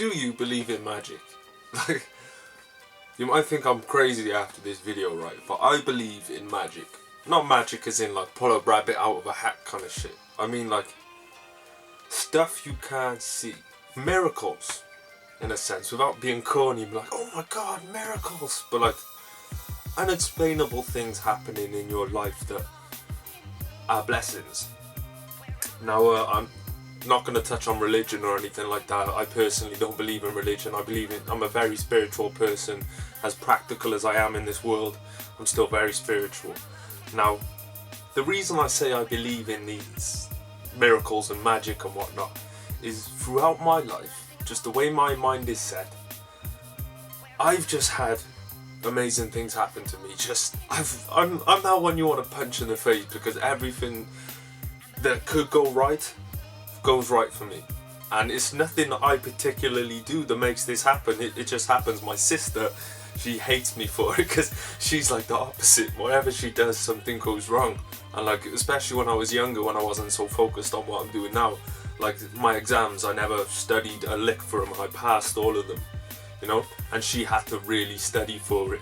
do you believe in magic? Like, you might think I'm crazy after this video, right? But I believe in magic. Not magic as in like pull a rabbit out of a hat kind of shit. I mean like stuff you can't see. Miracles, in a sense, without being corny. Like, oh my god, miracles. But like unexplainable things happening in your life that are blessings. Now I'm not going to touch on religion or anything like that. I personally don't believe in religion. I'm a very spiritual person. As practical as I am in this world, I'm still very spiritual. Now, the reason I say I believe in these miracles and magic and whatnot is throughout my life, just the way my mind is set, I've just had amazing things happen to me. I'm that one you want to punch in the face, because everything that could go right goes right for me, and it's nothing that I particularly do that makes this happen. It just happens. My sister, she hates me for it because she's like the opposite. Whatever she does, something goes wrong. And like, especially when I was younger, when I wasn't so focused on what I'm doing now, like my exams, I never studied a lick for them. I passed all of them, you know, and she had to really study for it.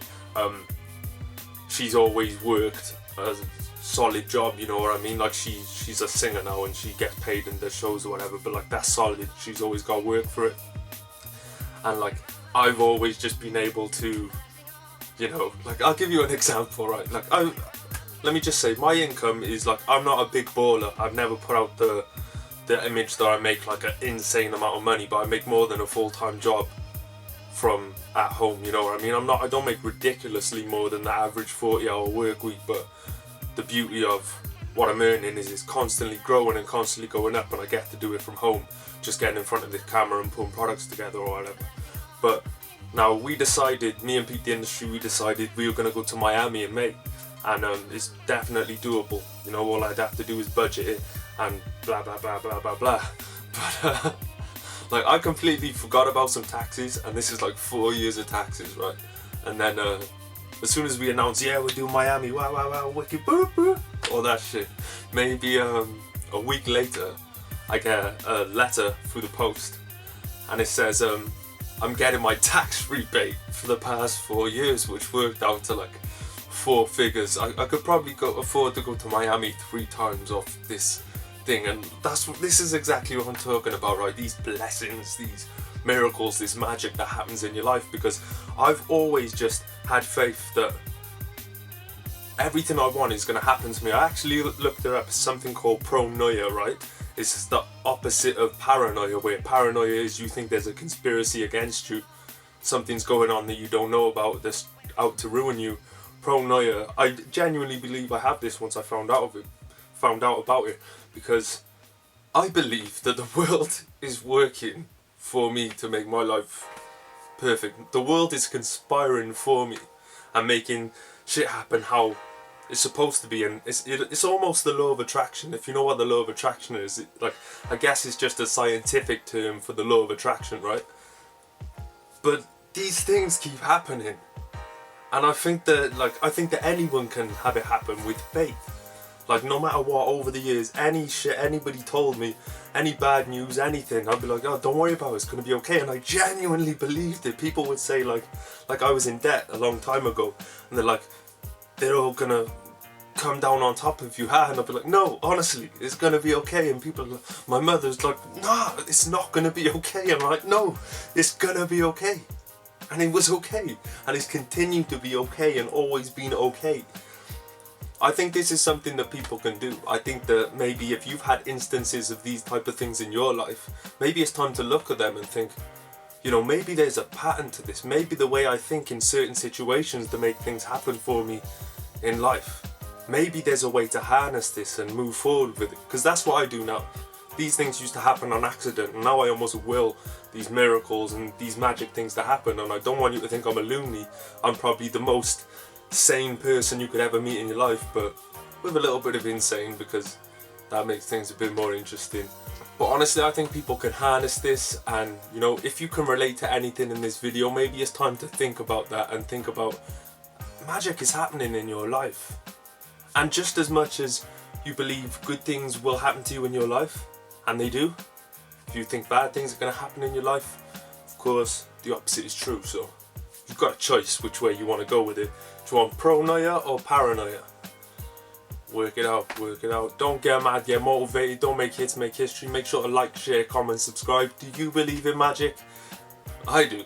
She's always worked a solid job, you know what I mean? Like she's a singer now and she gets paid in the shows or whatever, but like that's solid. She's always got work for it. And like I've always just been able to, you know, like I'll give you an example, right? Like let me just say, my income is like, I'm not a big baller. I've never put out the image that I make like an insane amount of money, but I make more than a full-time job from at home, you know what I mean? I don't make ridiculously more than the average 40-hour work week, but the beauty of what I'm earning is it's constantly growing and constantly going up, and I get to do it from home, just getting in front of the camera and putting products together or whatever. But now we decided, me and Pete the Industry, we decided we were going to go to Miami in May, and it's definitely doable. You know, all I'd have to do is budget it and blah blah blah blah blah blah. But like I completely forgot about some taxes, and this is like 4 years of taxes, right? And then as soon as we announced, yeah, we're doing Miami, wow, wow, wow, wicked, boo, boo, all that shit. Maybe a week later, I get a letter through the post, and it says, I'm getting my tax rebate for the past 4 years, which worked out to like 4 figures. I could probably afford to go to Miami 3 times off this thing, and this is exactly what I'm talking about, right? These blessings, these miracles, this magic that happens in your life, because I've always just had faith that everything I want is going to happen to me. I actually looked it up, something called pronoia, right? It's the opposite of paranoia, where paranoia is you think there's a conspiracy against you, something's going on that you don't know about, that's out to ruin you. Pronoia, I genuinely believe I have this once I found out about it, because I believe that the world is working for me to make my life perfect. The world is conspiring for me and making shit happen how it's supposed to be, and it's almost the law of attraction. If you know what the law of attraction is, like, I guess it's just a scientific term for the law of attraction, right? But these things keep happening, and I think that anyone can have it happen with faith. Like, no matter what, over the years, any shit anybody told me, any bad news, anything, I'd be like, oh, don't worry about it, it's gonna be okay. And I genuinely believed it. People would say like I was in debt a long time ago, and they're like, they're all gonna come down on top of you, and I'd be like, no, honestly, it's gonna be okay. And people, my mother's like, nah, it's not gonna be okay. And I'm like, no, it's gonna be okay. And it was okay, and it's continued to be okay and always been okay. I think this is something that people can do. I think that maybe if you've had instances of these type of things in your life, maybe it's time to look at them and think, you know, maybe there's a pattern to this. Maybe the way I think in certain situations to make things happen for me in life, maybe there's a way to harness this and move forward with it. Because that's what I do now. These things used to happen on accident, and now I almost will these miracles and these magic things to happen. And I don't want you to think I'm a loony. I'm probably the most sane person you could ever meet in your life, but with a little bit of insane, because that makes things a bit more interesting. But honestly, I think people can harness this, and you know, if you can relate to anything in this video, maybe it's time to think about that and think about magic is happening in your life. And just as much as you believe good things will happen to you in your life, and they do, if you think bad things are going to happen in your life, of course, the opposite is true, so you've got a choice which way you want to go with it. Do you want pronoia or paranoia? Work it out, work it out. Don't get mad, get motivated. Don't make hits, make history. Make sure to like, share, comment, subscribe. Do you believe in magic? I do.